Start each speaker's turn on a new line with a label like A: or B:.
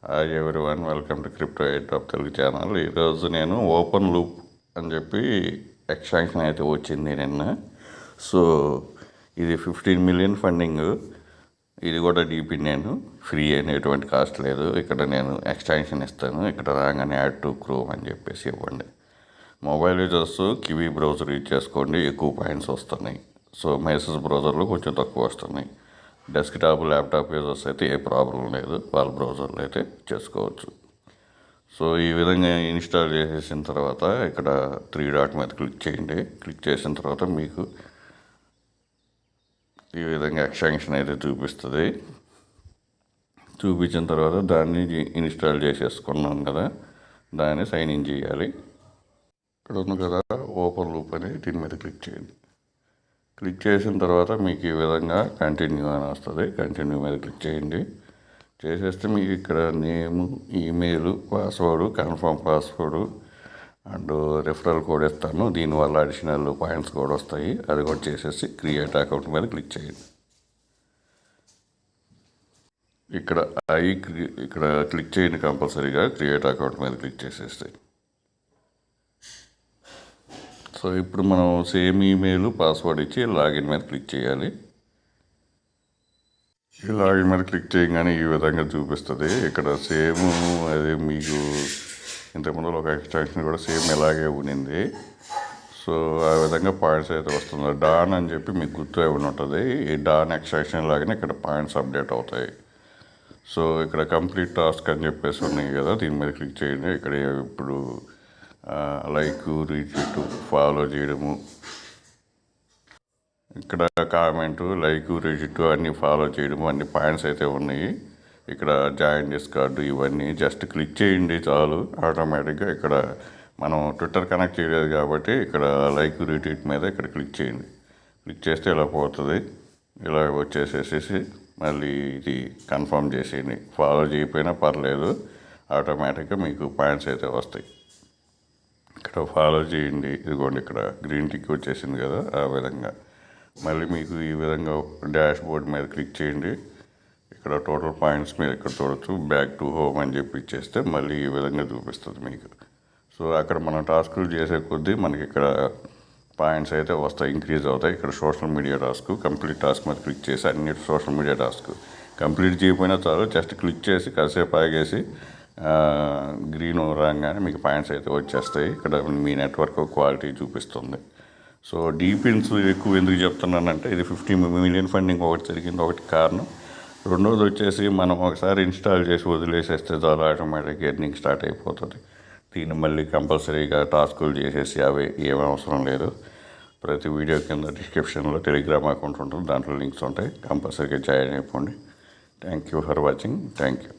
A: Hi everyone, welcome to crypto eight of Telugu channel. ఈరోజు నేను open loop అని చెప్పి ఎక్స్ట్రాక్షన్ అయితే వచ్చింది నిన్న. సో ఇది 15 మిలియన్ ఫండింగ్. ఇది కూడా డీపీ నేను ఫ్రీ అయిన ఎటువంటి కాస్ట్ లేదు. ఇక్కడ నేను ఎక్స్టెన్షన్ ఇస్తాను. ఇక్కడ రాగానే యాడ్ టు క్రోమ్ అని చెప్పేసి ఇవ్వండి. Mobile users kiwi browser use చేసుకోండి, ఎక్కువ పాయింట్స్ వస్తున్నాయి. సో మెసేజ్ బ్రౌజర్లో కొంచెం తక్కువ వస్తున్నాయి. డెస్క్టాప్ ల్యాప్టాప్ యూజర్స్ అయితే ఏ ప్రాబ్లం లేదు, వాళ్ళ బ్రౌజర్లో అయితే చేసుకోవచ్చు. సో ఈ విధంగా ఇన్స్టాల్ చేసేసిన తర్వాత ఇక్కడ 3 డాట్ మీద క్లిక్ చేయండి. క్లిక్ చేసిన తర్వాత మీకు ఈ విధంగా ఎక్స్టెన్షన్ అయితే చూపిస్తుంది. చూపించిన తర్వాత దాన్ని ఇన్స్టాల్ చేసేసుకున్నాం కదా, దాన్ని సైన్ ఇన్ చేయాలి. ఇక్కడ ఉంది కదా ఓపెన్ లూప్ అని, దీని మీద క్లిక్ చేయండి. క్లిక్ చేసిన తర్వాత మీకు ఈ విధంగా కంటిన్యూ అని వస్తుంది. కంటిన్యూ మీద క్లిక్ చేయండి. చేసేస్తే మీకు ఇక్కడ name, email, password, confirm password and referral code ఇస్తాను. దీనివల్ల అడిషనల్ పాయింట్స్ కూడా వస్తాయి. అది కూడా చేసేసి క్రియేట్ అకౌంట్ మీద క్లిక్ చేయండి. ఇక్కడ క్లిక్ చేయండి కంపల్సరీగా. క్రియేట్ అకౌంట్ మీద క్లిక్ చేసేస్తే సో ఇప్పుడు మనం సేమ్ ఈమెయిల్, పాస్వర్డ్ ఇచ్చి లాగిన్ మీద క్లిక్ చేయాలి. ఈ లాగిన్ మీద క్లిక్ చేయగానే ఈ విధంగా చూపిస్తుంది. ఇక్కడ సేమ్ అది మీకు ఇంతకుముందు ఒక ఎక్స్టెన్షన్ కూడా సేమ్ ఇలాగే ఉండింది. సో ఆ విధంగా పాయింట్స్ అయితే వస్తుంది. డాన్ అని చెప్పి మీకు గుర్తు ఉంటుంది. ఈ డాన్ ఎక్స్టెన్షన్ లాగానే ఇక్కడ పాయింట్స్ అప్డేట్ అవుతాయి. సో ఇక్కడ కంప్లీట్ టాస్క్ అని చెప్పేసి ఉన్నాయి కదా, దీని మీద క్లిక్ చేయండి. ఇక్కడ ఇప్పుడు లైక్, రీట్వీట్, ఫాలో చేయడము, ఇక్కడ కామెంటు, లైక్, రీట్వీట్ అన్నీ ఫాలో చేయడము, అన్ని పాయింట్స్ అయితే ఉన్నాయి. ఇక్కడ జాయిన్ డిస్కార్డ్ ఇవన్నీ జస్ట్ క్లిక్ చేయండి చాలు. ఆటోమేటిక్గా ఇక్కడ మనం ట్విట్టర్ కనెక్ట్ చేయలేదు కాబట్టి ఇక్కడ లైక్, రీట్వీట్ మీద ఇక్కడ క్లిక్ చేయండి. క్లిక్ చేస్తే ఇలా పోతుంది. ఇలా వచ్చేసేసి మళ్ళీ ఇది కన్ఫర్మ్ చేసేయండి. ఫాలో చేయకపోయినా పర్లేదు, ఆటోమేటిక్గా మీకు పాయింట్స్ అయితే వస్తాయి. ఇక్కడ ఫాలో చేయండి. ఇదిగోండి ఇక్కడ గ్రీన్ టిక్ వచ్చేసింది కదా, ఆ విధంగా మళ్ళీ మీకు ఈ విధంగా డాష్ బోర్డ్ మీద క్లిక్ చేయండి. ఇక్కడ టోటల్ పాయింట్స్ మీరు ఇక్కడ చూడొచ్చు. బ్యాక్ టు హోమ్ అని చెప్పి ఇచ్చేస్తే మళ్ళీ ఈ విధంగా చూపిస్తుంది మీకు. సో అక్కడ మనం టాస్కులు చేసే కొద్దీ మనకి ఇక్కడ పాయింట్స్ అయితే వస్తాయి, ఇంక్రీజ్ అవుతాయి. ఇక్కడ social media task, complete task మీద క్లిక్ చేసి అన్ని సోషల్ మీడియా టాస్క్ కంప్లీట్ చేయకపోయినా చాలు, జస్ట్ క్లిక్ చేసి కాసేపు ఆగేసి గ్రీన్ రాగానే మీకు పాయింట్స్ అయితే వచ్చేస్తాయి. ఇక్కడ మీ నెట్వర్క్ క్వాలిటీ చూపిస్తుంది. సో డీపిన్స్ ఎక్కువ ఎందుకు చెప్తున్నానంటే, ఇది 15 మిలియన్ ఫండింగ్ ఒకటి జరిగింది, ఒకటి కారణం. రెండోది వచ్చేసి మనం ఒకసారి ఇన్స్టాల్ చేసి వదిలేసేస్తే చాలా ఆటోమేటిక్గా ఎర్నింగ్ స్టార్ట్ అయిపోతుంది. దీన్ని మళ్ళీ కంపల్సరీగా టాస్కులు చేసేసి అవి ఏమీ అవసరం లేదు. ప్రతి వీడియో కింద డిస్క్రిప్షన్లో టెలిగ్రామ్ అకౌంట్ ఉంటుంది, దాంట్లో లింక్స్ ఉంటాయి. కంపల్సరీగా జాయిన్ అయిపోండి. Thank you for watching. Thank you.